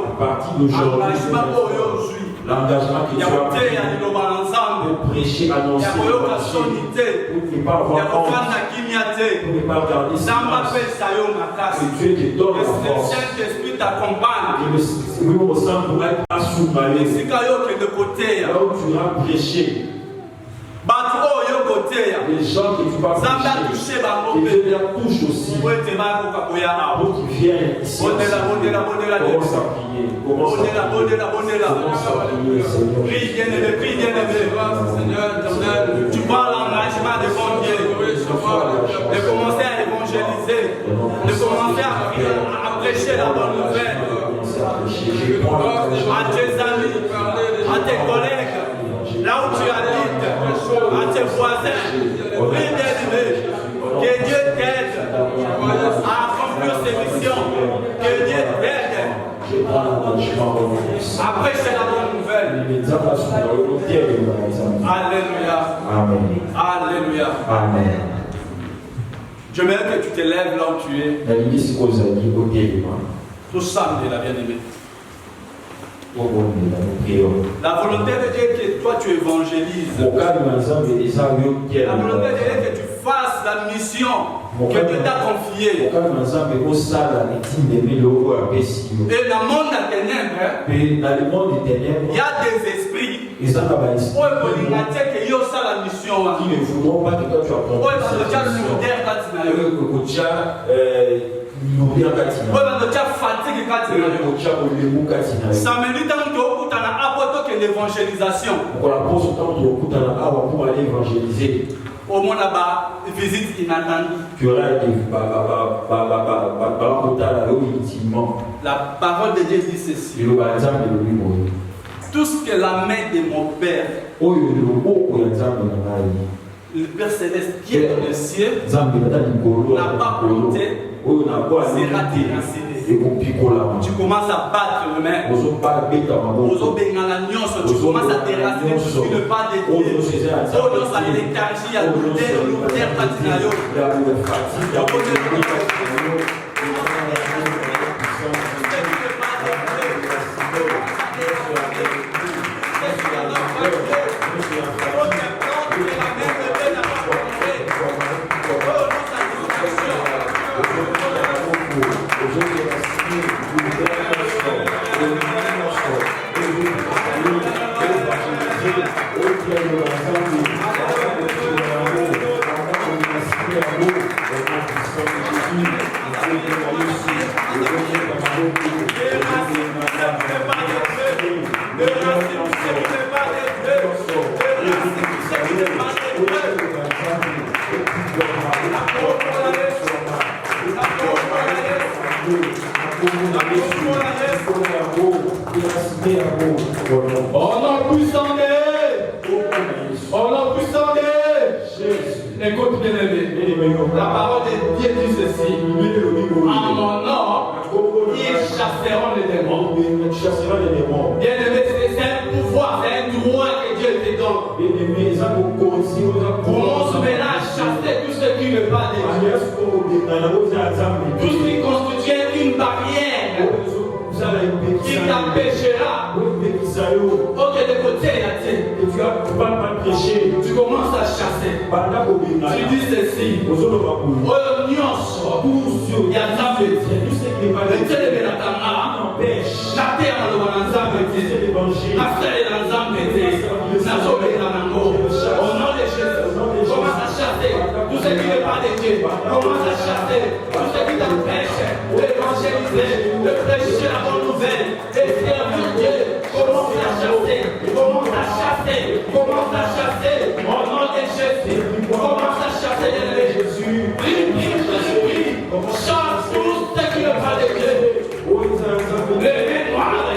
à partir d'aujourd'hui, l'engagement que tu as pris de prêcher, annoncer, pour ne pas avoir honte, pour ne pas garder silence, que Dieu te donne la force, que le Saint pour être assommé, là où tu as prêché, les gens que tu vas prêcher, que Dieu les touche aussi, pour qu'ils viennent ici, commence à prier, commence à prier, Seigneur. Prie bien aimé, Seigneur, tu prends l'engagement devant Dieu, de commencer à évangéliser, de commencer à prêcher la bonne nouvelle à tes amis, à tes collègues, là où tu habites, à tes voisins. Prie bien aimé, que Dieu t'aide à accomplir ces missions, que Dieu t'aide à prêcher la bonne nouvelle. Alléluia. Amen. Alléluia. Amen. Je veux que tu te lèves là où tu es. Tout ça, la bien-aimée. La volonté de Dieu est que toi tu évangélises. La volonté de Dieu est que tu fasses la mission que Dieu t'a confiée. Et dans le monde des ténèbres, il y a des esprits qui ne voudront pas que toi tu ça me dit tant que l'évangélisation. Pour aller évangéliser. Au moins là-bas, visite inattendue. La parole de Dieu dit ceci. Tout ce que la main de mon Père, le Père Céleste qui est dans le ciel, n'a pas compté, sera déraciné. Tu commences à battre le main. Tu commences à déraciner tout ce qui ne pas de Dieu. Au nom puissant de Jésus. Écoute bien aimé, la parole de Dieu dit ceci. En mon nom, ils chasseront les démons. Bien aimé, c'est un pouvoir, c'est un droit que Dieu te donne. Commence maintenant à chasser tout ce qui ne veut pas de Dieu. Tout ce qui constitue une barrière qui t'empêchera. Ok, de côté, tu commences à chasser. Tu dis ceci. Au nom de Jésus, commence à chasser tout ce qui n'est pas de Dieu. Commence à chasser tout ce qui t'empêche d'évangéliser, de prêcher la bonne nouvelle, de servir Dieu. Commence à chasser, commence à chasser, commence à chasser. Au nom de Jésus, commence à chasser de Jésus. Prie, prie, prie, prie. Chasse tout ce qui n'est pas de Dieu. Les mains noires,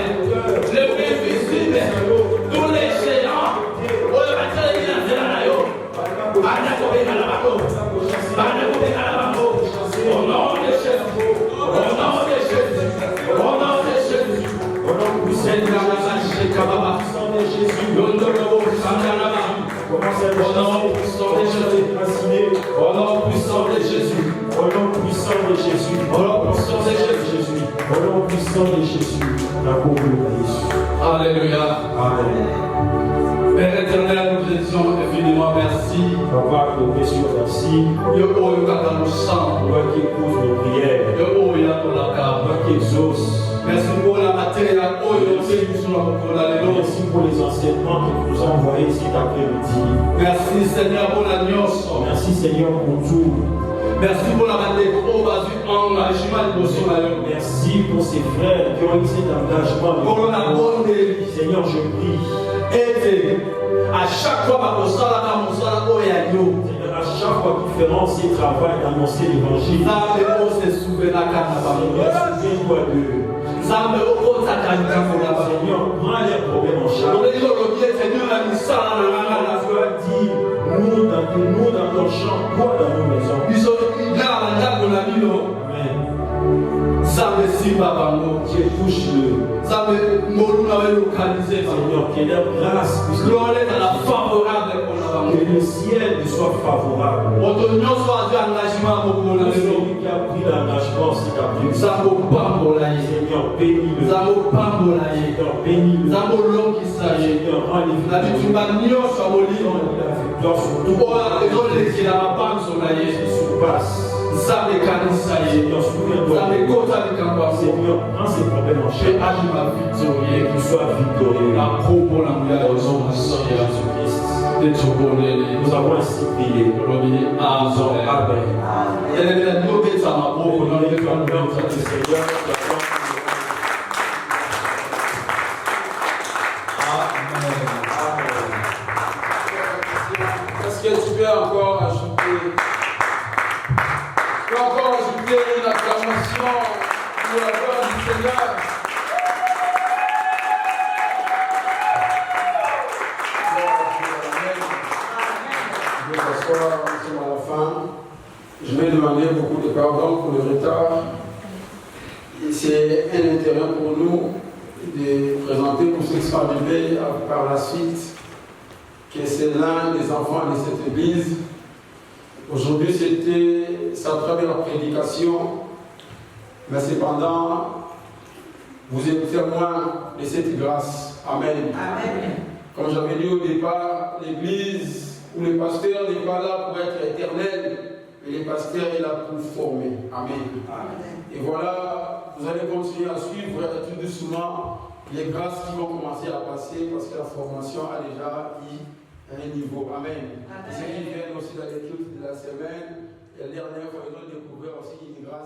les mains visibles, tous les géants. Au nom de Jésus, au nom de Jésus, au nom de Jésus, au nom puissant de Jésus, au nom puissant de Jésus, au nom puissant de Jésus, au nom puissant de Jésus, au nom puissant de Jésus, la pauvre de Jésus. Alléluia. Amen. Père éternel, nous te disons infiniment merci. Papa, nous te disons merci. Toi qui écoutes nos prières. Toi qui exauces. Merci pour la matière. Merci pour les enseignements que tu nous as envoyés cet après-midi. Merci Seigneur pour la nuance. Merci Seigneur pour tout. Merci pour la merci pour ces frères qui ont eu cet engagement. Seigneur, je prie. À chaque fois, à chaque fois qu'ils feront ces travaux d'annoncer l'évangile, Seigneur, souviens-toi d'eux. Seigneur, prends les problèmes en charge. Tu as dit, nous dans ton champ, toi dans nos maisons. Amen. Dieu touche-le. Seigneur, que leur grâce puisse que le ciel soit favorable. Celui qui a pris l'engagement, c'est ta prière. Seigneur, bénis-le. Seigneur, bénis-le. Seigneur, rends-les Seigneur, souviens-toi. Seigneur, prends ces problèmes en charge. Qu'il soit victorieux. Nous avons ainsi prié. Amen. Est-ce que tu peux encore ajouter une acclamation pour la gloire du Seigneur? Nous sommes à la fin. Je vais demander beaucoup de pardon pour le retard. C'est un intérêt pour nous de présenter pour ceux qui sont arrivés par la suite que c'est l'un des enfants de cette église. Aujourd'hui, c'était sa première prédication, mais cependant, vous êtes témoin de cette grâce. Amen. Amen. Comme j'avais dit au départ, l'église où le pasteur n'est pas là pour être éternel, mais le pasteur est là pour former. Amen. Amen. Et voilà, vous allez continuer à suivre tout doucement les grâces qui vont commencer à passer parce que la formation a déjà eu un niveau. Amen. Amen. Et ceux qui viennent aussi dans l'étude de la semaine, la dernière fois, ils ont découvert aussi une grâce.